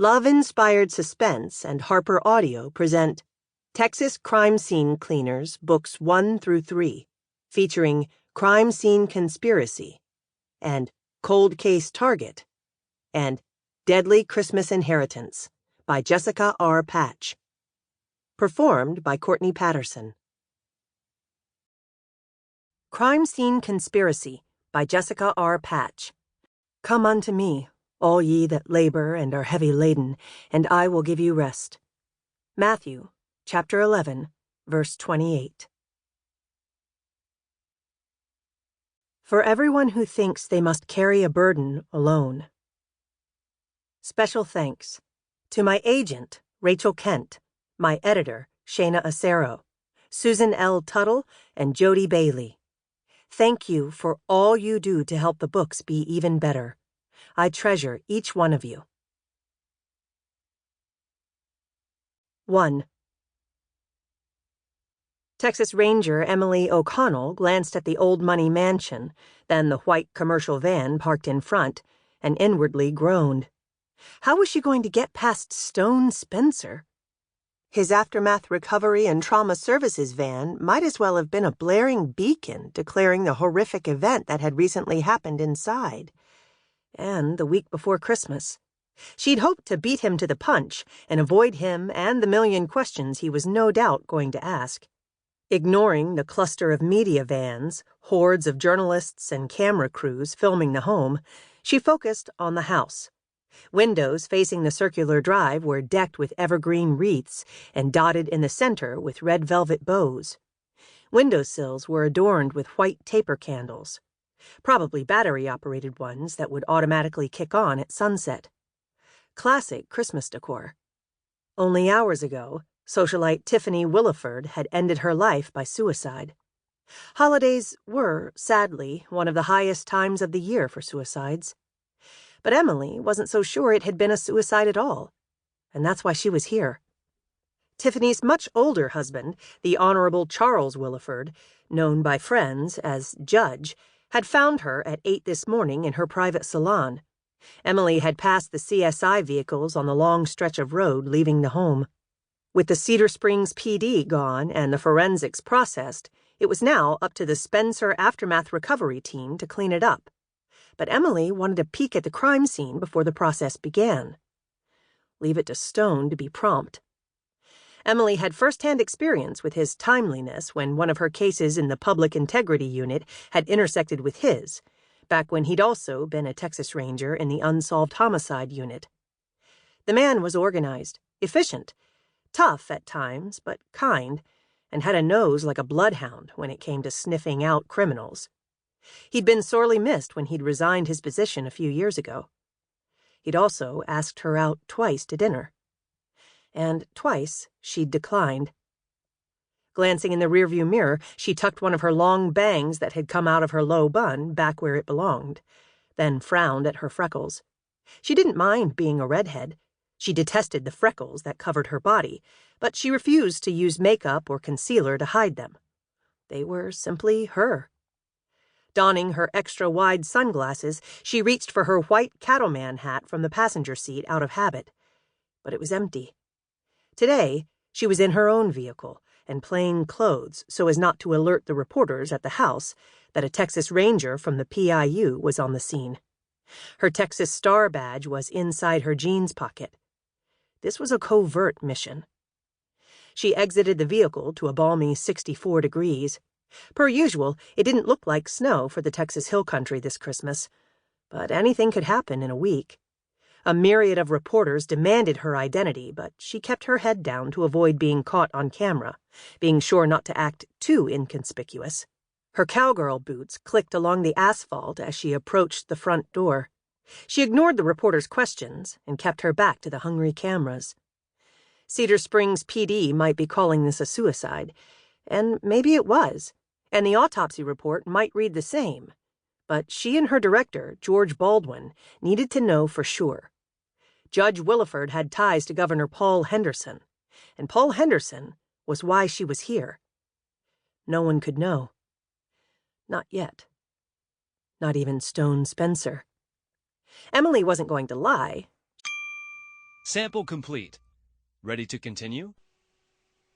Love-inspired suspense and HarperAudio present Texas Crime Scene Cleaners, Books 1 through 3, featuring Crime Scene Conspiracy, and Cold Case Target, and Deadly Christmas Inheritance by Jessica R. Patch. Performed by Courtney Patterson. Crime Scene Conspiracy by Jessica R. Patch. Come unto me, all ye that labor and are heavy laden, and I will give you rest. Matthew, chapter 11, verse 28. For everyone who thinks they must carry a burden alone. Special thanks to my agent, Rachel Kent, my editor, Shayna Acero, Susan L. Tuttle, and Jody Bailey. Thank you for all you do to help the books be even better. I treasure each one of you. 1. Texas Ranger Emily O'Connell glanced at the Old Money Mansion, then the white commercial van parked in front, and inwardly groaned. How was she going to get past Stone Spencer? His Aftermath Recovery and Trauma Services van might as well have been a blaring beacon declaring the horrific event that had recently happened inside. And the week before Christmas. She'd hoped to beat him to the punch and avoid him and the million questions he was no doubt going to ask. Ignoring the cluster of media vans, hordes of journalists and camera crews filming the home, she focused on the house. Windows facing the circular drive were decked with evergreen wreaths and dotted in the center with red velvet bows. Windowsills were adorned with white taper candles, probably battery-operated ones that would automatically kick on at sunset. Classic Christmas decor. Only hours ago, socialite Tiffany Williford had ended her life by suicide. Holidays were, sadly, one of the highest times of the year for suicides. But Emily wasn't so sure it had been a suicide at all, and that's why she was here. Tiffany's much older husband, the Honorable Charles Williford, known by friends as Judge, had found her at 8 this morning in her private salon. Emily had passed the CSI vehicles on the long stretch of road leaving the home. With the Cedar Springs PD gone and the forensics processed, it was now up to the Spencer Aftermath Recovery team to clean it up. But Emily wanted a peek at the crime scene before the process began. Leave it to Stone to be prompt. Emily had first-hand experience with his timeliness when one of her cases in the Public Integrity Unit had intersected with his, back when he'd also been a Texas Ranger in the Unsolved Homicide Unit. The man was organized, efficient, tough at times, but kind, and had a nose like a bloodhound when it came to sniffing out criminals. He'd been sorely missed when he'd resigned his position a few years ago. He'd also asked her out twice to dinner. And twice she'd declined. Glancing in the rearview mirror, she tucked one of her long bangs that had come out of her low bun back where it belonged, then frowned at her freckles. She didn't mind being a redhead. She detested the freckles that covered her body, but she refused to use makeup or concealer to hide them. They were simply her. Donning her extra-wide sunglasses, she reached for her white cattleman hat from the passenger seat out of habit. But it was empty. Today, she was in her own vehicle and plain clothes so as not to alert the reporters at the house that a Texas Ranger from the PIU was on the scene. Her Texas Star badge was inside her jeans pocket. This was a covert mission. She exited the vehicle to a balmy 64 degrees. Per usual, it didn't look like snow for the Texas Hill Country this Christmas, but anything could happen in a week. A myriad of reporters demanded her identity, but she kept her head down to avoid being caught on camera, being sure not to act too inconspicuous. Her cowgirl boots clicked along the asphalt as she approached the front door. She ignored the reporters' questions and kept her back to the hungry cameras. Cedar Springs PD might be calling this a suicide, and maybe it was, and the autopsy report might read the same. But she and her director, George Baldwin, needed to know for sure. Judge Williford had ties to Governor Paul Henderson, and Paul Henderson was why she was here. No one could know. Not yet. Not even Stone Spencer. Emily wasn't going to lie. Sample complete. Ready to continue?